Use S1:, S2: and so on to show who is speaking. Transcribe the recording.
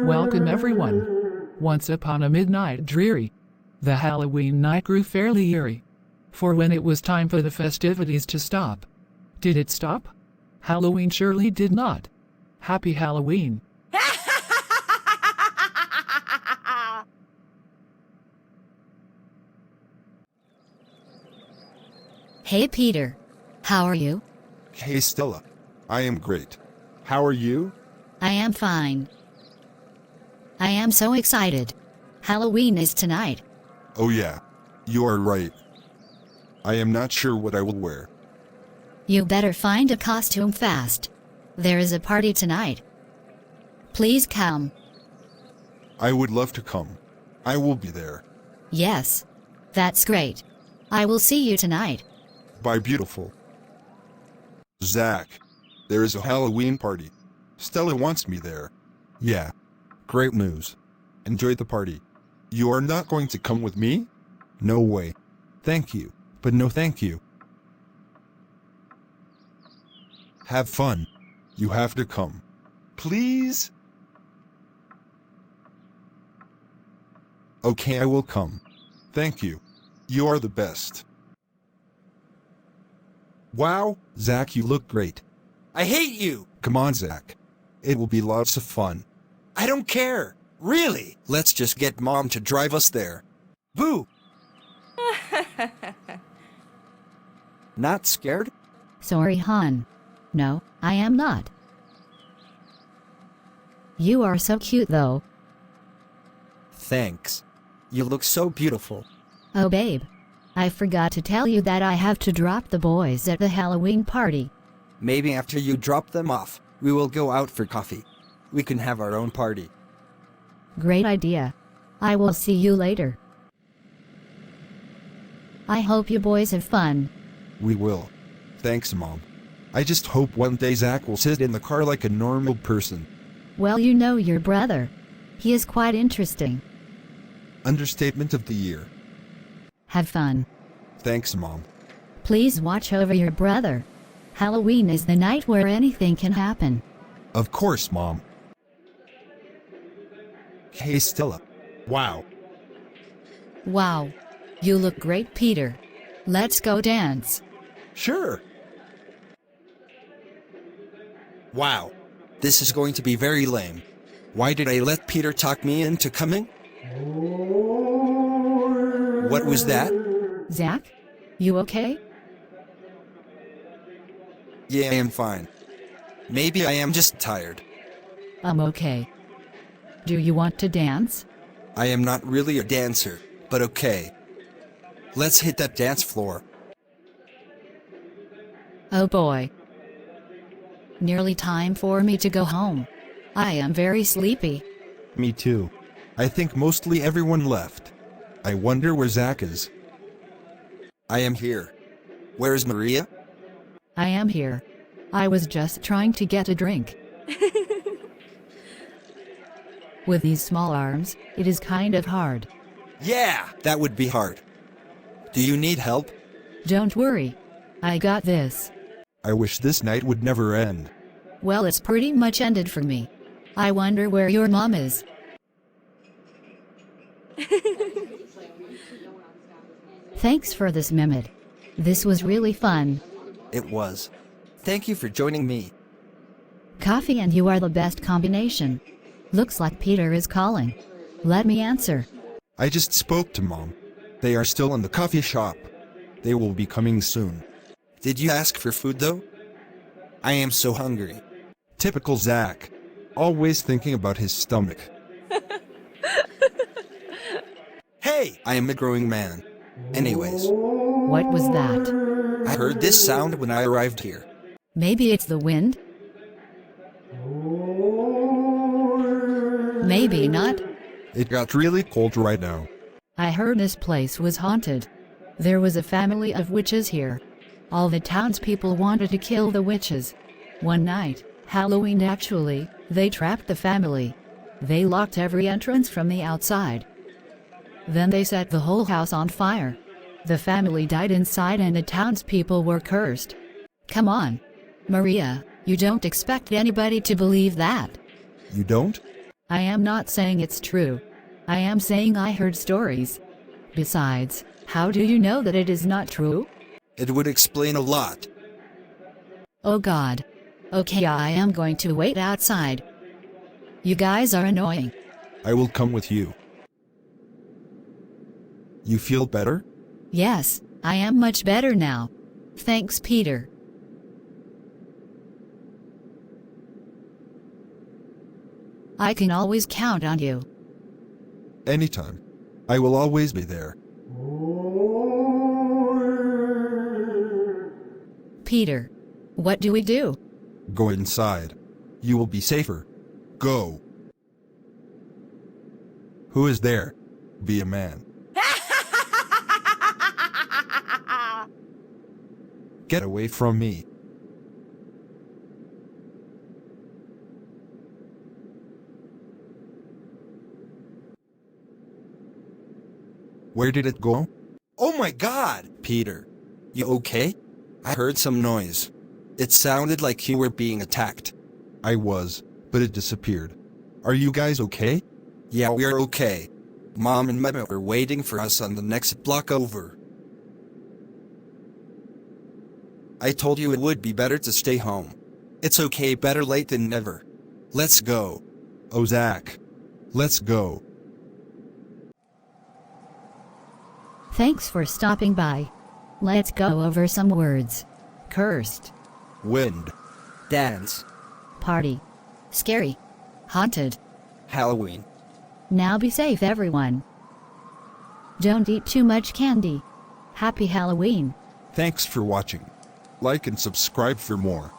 S1: Welcome everyone. Once upon a midnight dreary, the Halloween night grew fairly eerie. For when it was time for the festivities to stop, did it stop? Halloween surely did not. Happy Halloween.
S2: Hey Peter. How are you?
S3: Hey Stella. I am great. How are you?
S2: I am fine. I am so excited. Halloween is tonight.
S3: Oh yeah. You are right. I am not sure what I will wear.
S2: You better find a costume fast. There is a party tonight. Please come.
S3: I would love to come. I will be there.
S2: Yes. That's great. I will see you tonight.
S3: Bye, beautiful. Zach. There is a Halloween party. Stella wants me there. Yeah. Great news. Enjoy the party. You are not going to come with me? No way. Thank you, but no thank you. Have fun. You have to come. Please? Okay, I will come. Thank you. You are the best. Wow, Zach, you look great.
S4: I hate you!
S3: Come on, Zach. It will be lots of fun.
S4: I don't care! Really? Let's just get Mom to drive us there. Boo! Not scared?
S2: Sorry, hon. No, I am not. You are so cute though.
S4: Thanks. You look so beautiful.
S2: Oh babe. I forgot to tell you that I have to drop the boys at the Halloween party.
S4: Maybe after you drop them off, we will go out for coffee. We can have our own party.
S2: Great idea. I will see you later. I hope you boys have fun.
S3: We will. Thanks, Mom. I just hope one day Zach will sit in the car like a normal person.
S2: Well, you know your brother. He is quite interesting.
S3: Understatement of the year.
S2: Have fun.
S3: Thanks, Mom.
S2: Please watch over your brother. Halloween is the night where anything can happen.
S3: Of course, Mom. Hey, Stella. Wow.
S2: Wow. You look great, Peter. Let's go dance.
S3: Sure.
S4: Wow. This is going to be very lame. Why did I let Peter talk me into coming? What was that?
S2: Zach? You okay?
S4: Yeah, I am fine. Maybe I am just tired.
S2: I'm okay. Do you want to dance?
S4: I am not really a dancer, but okay. Let's hit that dance floor.
S2: Oh boy. Nearly time for me to go home. I am very sleepy.
S3: Me too. I think mostly everyone left. I wonder where Zach is.
S4: I am here. Where is Maria?
S2: I am here. I was just trying to get a drink. With these small arms, it is kind of hard.
S4: Yeah, that would be hard. Do you need help?
S2: Don't worry. I got this.
S3: I wish this night would never end.
S2: Well, it's pretty much ended for me. I wonder where your mom is. Thanks for this, Mehmet. This was really fun.
S4: It was. Thank you for joining me.
S2: Coffee and you are the best combination. Looks like Peter is calling. Let me answer.
S3: I just spoke to Mom. They are still in the coffee shop. They will be coming soon.
S4: Did you ask for food though? I am so hungry.
S3: Typical Zach. Always thinking about his stomach.
S4: Hey, I am a growing man. Anyways,
S2: What was that?
S4: I heard this sound when I arrived here.
S2: Maybe it's the wind? Maybe not.
S3: It got really cold right now.
S2: I heard this place was haunted. There was a family of witches here. All the townspeople wanted to kill the witches. One night, Halloween actually, they trapped the family. They locked every entrance from the outside. Then they set the whole house on fire. The family died inside and the townspeople were cursed. Come on. Maria, you don't expect anybody to believe that.
S3: You don't?
S2: I am not saying it's true. I am saying I heard stories. Besides, how do you know that it is not true?
S4: It would explain a lot.
S2: Oh God. Okay, I am going to wait outside. You guys are annoying.
S3: I will come with you. You feel better?
S2: Yes, I am much better now. Thanks, Peter. I can always count on you.
S3: Anytime. I will always be there.
S2: Peter, what do we do?
S3: Go inside. You will be safer. Go. Who is there? Be a man. Get away from me. Where did it go?
S4: Oh my God! Peter, you okay? I heard some noise. It sounded like you were being attacked.
S3: I was, but it disappeared. Are you guys okay?
S4: Yeah, we're okay. Mom and Mama are waiting for us on the next block over. I told you it would be better to stay home. It's okay, better late than never. Let's go.
S3: Oh, Zach. Let's go.
S2: Thanks for stopping by. Let's go over some words. Cursed.
S3: Wind.
S4: Dance.
S2: Party. Scary. Haunted.
S4: Halloween.
S2: Now be safe, everyone. Don't eat too much candy. Happy Halloween.
S3: Thanks for watching. Like and subscribe for more.